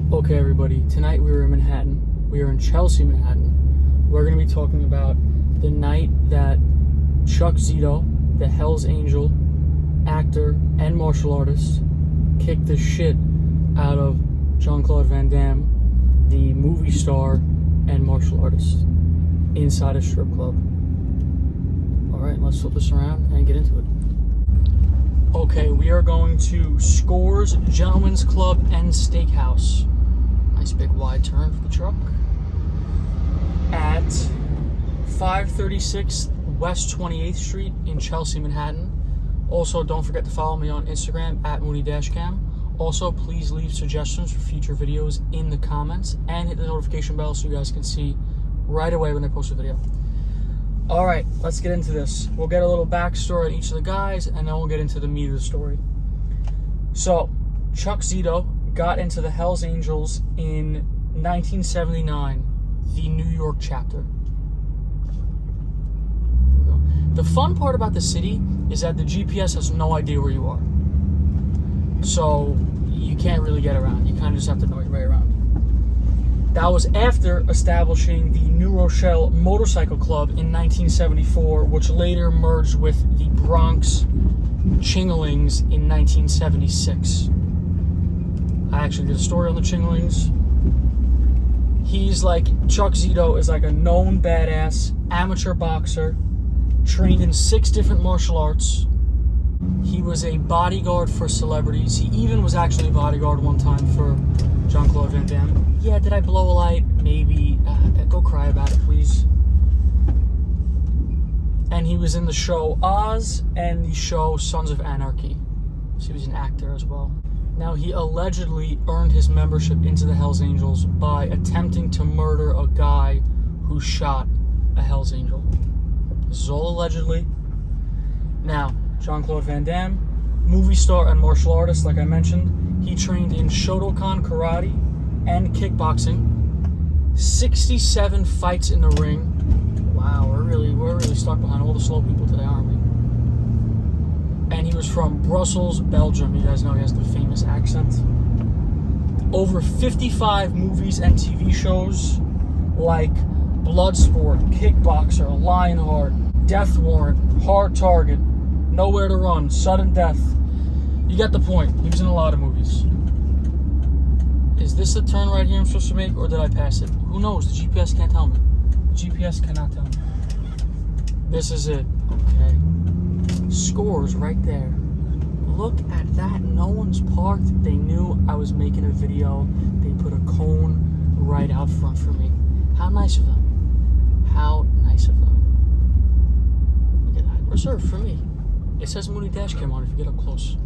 Okay, everybody, tonight we were in Manhattan. We are in Chelsea, Manhattan. We're going to be talking about the night that Chuck Zito, the Hell's Angel actor and martial artist, kicked the shit out of Jean-Claude Van Damme, the movie star and martial artist, inside a strip club. Alright, let's flip this around and get into it. Okay, we are going to Scores, Gentlemen's Club, and Steakhouse. Nice big wide turn for the truck. At 536 West 28th Street in Chelsea, Manhattan. Also, don't forget to follow me on Instagram at mooneydashcam. Also, please leave suggestions for future videos in the comments and hit the notification bell so you guys can see right away when I post a video. Alright, let's get into this. We'll get a little backstory on each of the guys, and then we'll get into the meat of the story. So, Chuck Zito got into the Hells Angels in 1979, the New York chapter. The fun part about the city is that the GPS has no idea where you are. So, you can't really get around. You kind of just have to know your way around. That was after establishing the New Rochelle Motorcycle Club in 1974, which later merged with the Bronx Chinglings in 1976. I actually did a story on the Chinglings. Chuck Zito is like a known badass amateur boxer, trained in 6 different martial arts. He was a bodyguard for celebrities. He even was actually a bodyguard one time for Jean-Claude Van Damme. Yeah, did I blow a light? Maybe. Go cry about it, please. And he was in the show Oz and the show Sons of Anarchy. So he was an actor as well. Now, he allegedly earned his membership into the Hells Angels by attempting to murder a guy who shot a Hells Angel. This is all allegedly. Now, Jean-Claude Van Damme, movie star and martial artist, like I mentioned. He trained in Shotokan karate and kickboxing. 67 fights in the ring. Wow, we're really stuck behind all the slow people today, aren't we? And he was from Brussels, Belgium. You guys know he has the famous accent. Over 55 movies and TV shows like Bloodsport, Kickboxer, Lionheart, Death Warrant, Hard Target, Nowhere to Run, Sudden Death. You get the point. He was in a lot of movies. Is this the turn right here I'm supposed to make, or did I pass it? Who knows? The GPS can't tell me. The GPS cannot tell me. This is it. Okay. Scores right there. Look at that. No one's parked. They knew I was making a video. They put a cone right out front for me. How nice of them. How nice of them. Look at that. Reserved for me. It says Mooney Dashcam on it if you get up close.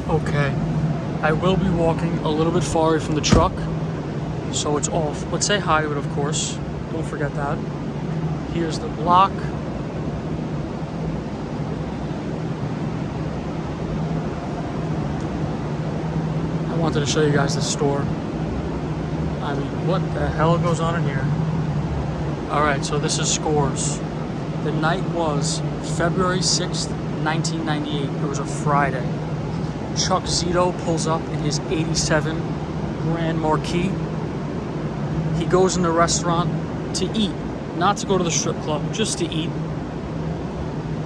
Okay. I will be walking a little bit far away from the truck, so it's off. Let's say hi to it, of course. Don't forget that. Here's the block. I wanted to show you guys the store. I mean, what the hell goes on in here? Alright, so this is Scores. The night was February 6th, 1998. It was a Friday. Chuck Zito pulls up in his 87 Grand Marquis. He goes in the restaurant to eat, not to go to the strip club, just to eat.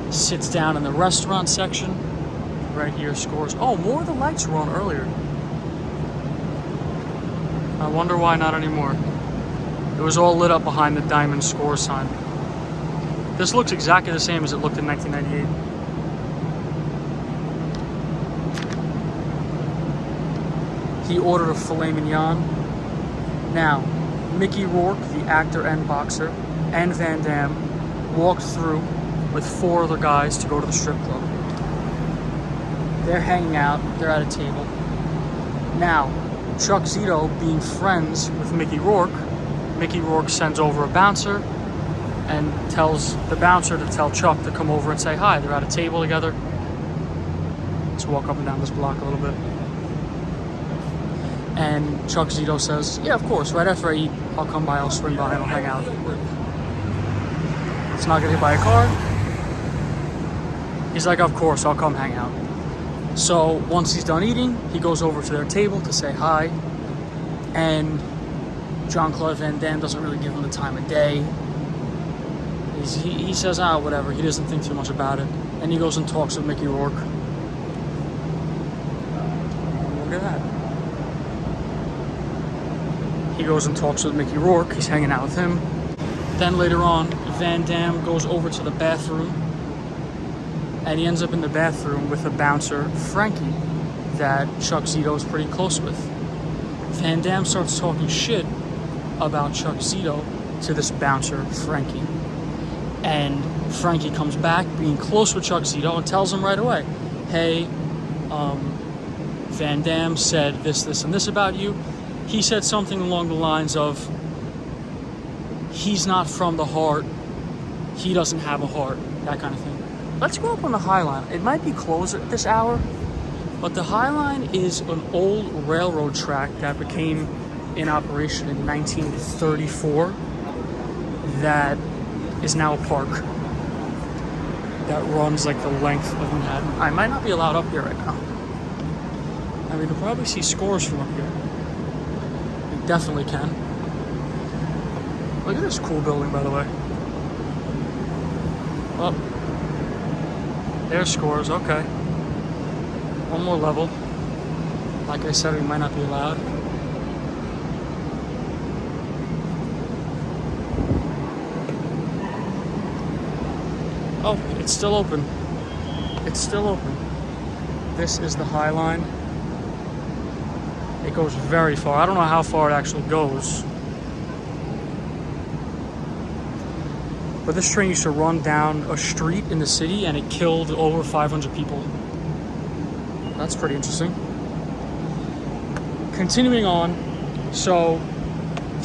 Sits down in the restaurant section. Right here, Scores. Oh, more of the lights were on earlier. I wonder why not anymore. It was all lit up behind the Diamond Score sign. This looks exactly the same as it looked in 1998. He ordered a filet mignon. Now, Mickey Rourke, the actor and boxer, and Van Damme walked through with 4 other guys to go to the strip club. They're hanging out. They're at a table. Now, Chuck Zito, being friends with Mickey Rourke sends over a bouncer and tells the bouncer to tell Chuck to come over and say hi. They're at a table together. Let's walk up and down this block a little bit. And Chuck Zito says, yeah, of course, right after I eat, I'll come by, I'll swing by, and I'll hang out. Let's not get hit by a car. He's like, of course, I'll come hang out. So once he's done eating, he goes over to their table to say hi, and Jean-Claude Van Damme doesn't really give him the time of day. He says, whatever, he doesn't think too much about it, and he goes and talks with Mickey Rourke. Look at that. He goes and talks with Mickey Rourke, he's hanging out with him. Then later on, Van Damme goes over to the bathroom, and he ends up in the bathroom with a bouncer, Frankie, that Chuck Zito is pretty close with. Van Damme starts talking shit about Chuck Zito to this bouncer, Frankie. And Frankie comes back, being close with Chuck Zito, and tells him right away, hey, Van Damme said this, and this about you. He said something along the lines of, he's not from the heart, he doesn't have a heart, that kind of thing. Let's go up on the High Line. It might be closed at this hour, but the High Line is an old railroad track that became in operation in 1934 that is now a park that runs like the length of Manhattan. I might not be allowed up here right now. I mean, you can probably see scores from up here. You definitely can. Look at this cool building, by the way. Oh, there's scores, okay. One more level. Like I said, we might not be allowed. Oh, it's still open. It's still open. This is the High Line. It goes very far. I don't know how far it actually goes. But this train used to run down a street in the city and it killed over 500 people. That's pretty interesting. Continuing on, so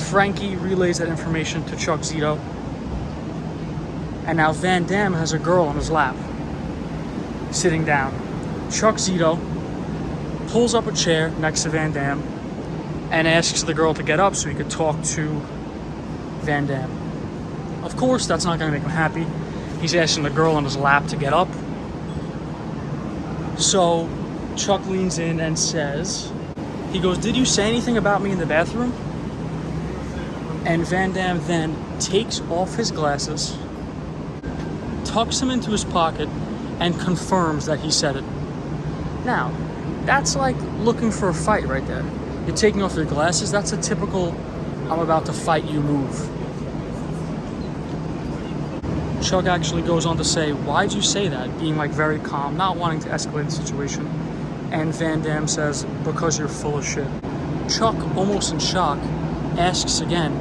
Frankie relays that information to Chuck Zito. And now Van Damme has a girl on his lap, sitting down. Chuck Zito pulls up a chair next to Van Damme and asks the girl to get up so he could talk to Van Damme. Of course, that's not going to make him happy. He's asking the girl on his lap to get up. So Chuck leans in and says, he goes, did you say anything about me in the bathroom? And Van Damme then takes off his glasses, tucks them into his pocket, and confirms that he said it. Now, that's like looking for a fight right there. You're taking off your glasses, that's a typical I'm about to fight you move. Chuck actually goes on to say, why'd you say that? Being like very calm, not wanting to escalate the situation. And Van Damme says, because you're full of shit. Chuck, almost in shock, asks again,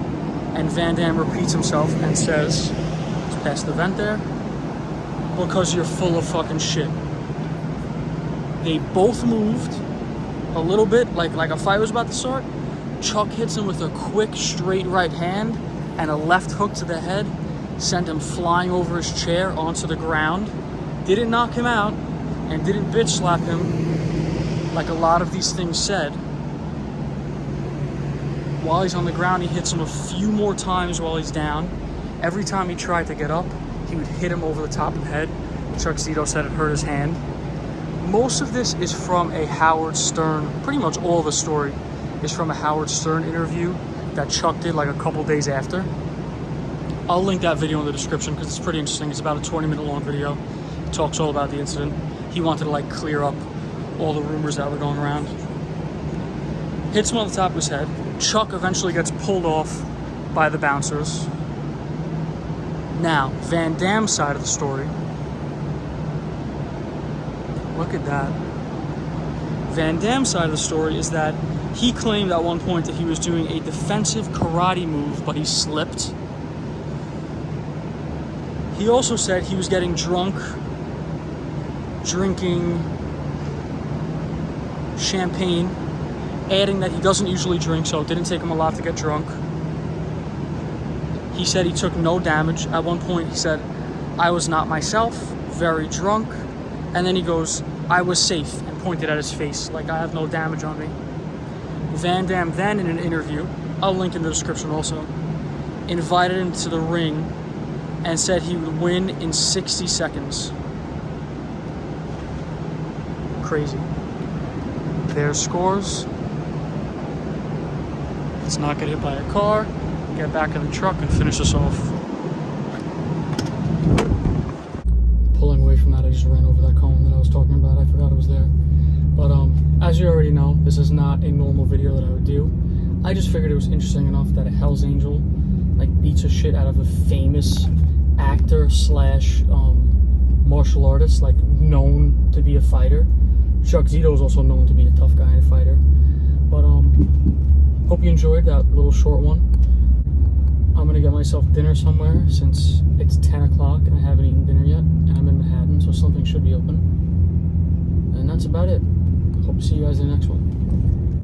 and Van Damme repeats himself and says, let's pass the vent there, because you're full of fucking shit. They both moved a little bit, like a fight was about to start. Chuck hits him with a quick, straight right hand and a left hook to the head, sent him flying over his chair onto the ground. Didn't knock him out and didn't bitch slap him like a lot of these things said. While he's on the ground, he hits him a few more times while he's down. Every time he tried to get up, he would hit him over the top of the head. Chuck Zito said it hurt his hand. Most of this is from a Howard Stern, pretty much all the story is from a Howard Stern interview that Chuck did like a couple days after. I'll link that video in the description because it's pretty interesting. It's about a 20-minute long video. It talks all about the incident. He wanted to like clear up all the rumors that were going around. Hits him on the top of his head. Chuck eventually gets pulled off by the bouncers. Now, Van Damme's side of the story. Look at that. Van Damme's side of the story is that he claimed at one point that he was doing a defensive karate move, but he slipped. He also said he was getting drunk, drinking champagne, adding that he doesn't usually drink, so it didn't take him a lot to get drunk. He said he took no damage. At one point he said, I was not myself, very drunk. And then he goes, I was safe, and pointed at his face, like I have no damage on me. Van Damme then in an interview, I'll link in the description also, invited him to the ring and said he would win in 60 seconds. crazy. There's scores. Let's not get hit by a car, get back in the truck and finish this off. Pulling away from that, I just ran over that cone that I was talking about. I forgot it was there. But as you already know, this is not a normal video that I would do. I just figured it was interesting enough that a Hell's Angel like beats a shit out of a famous actor slash martial artist, like known to be a fighter. Chuck Zito is also known to be a tough guy and a fighter. But hope you enjoyed that little short one. I'm gonna get myself dinner somewhere since it's 10 o'clock and I haven't eaten dinner yet, and I'm in Manhattan, so something should be open. And that's about it. Hope to see you guys in the next one.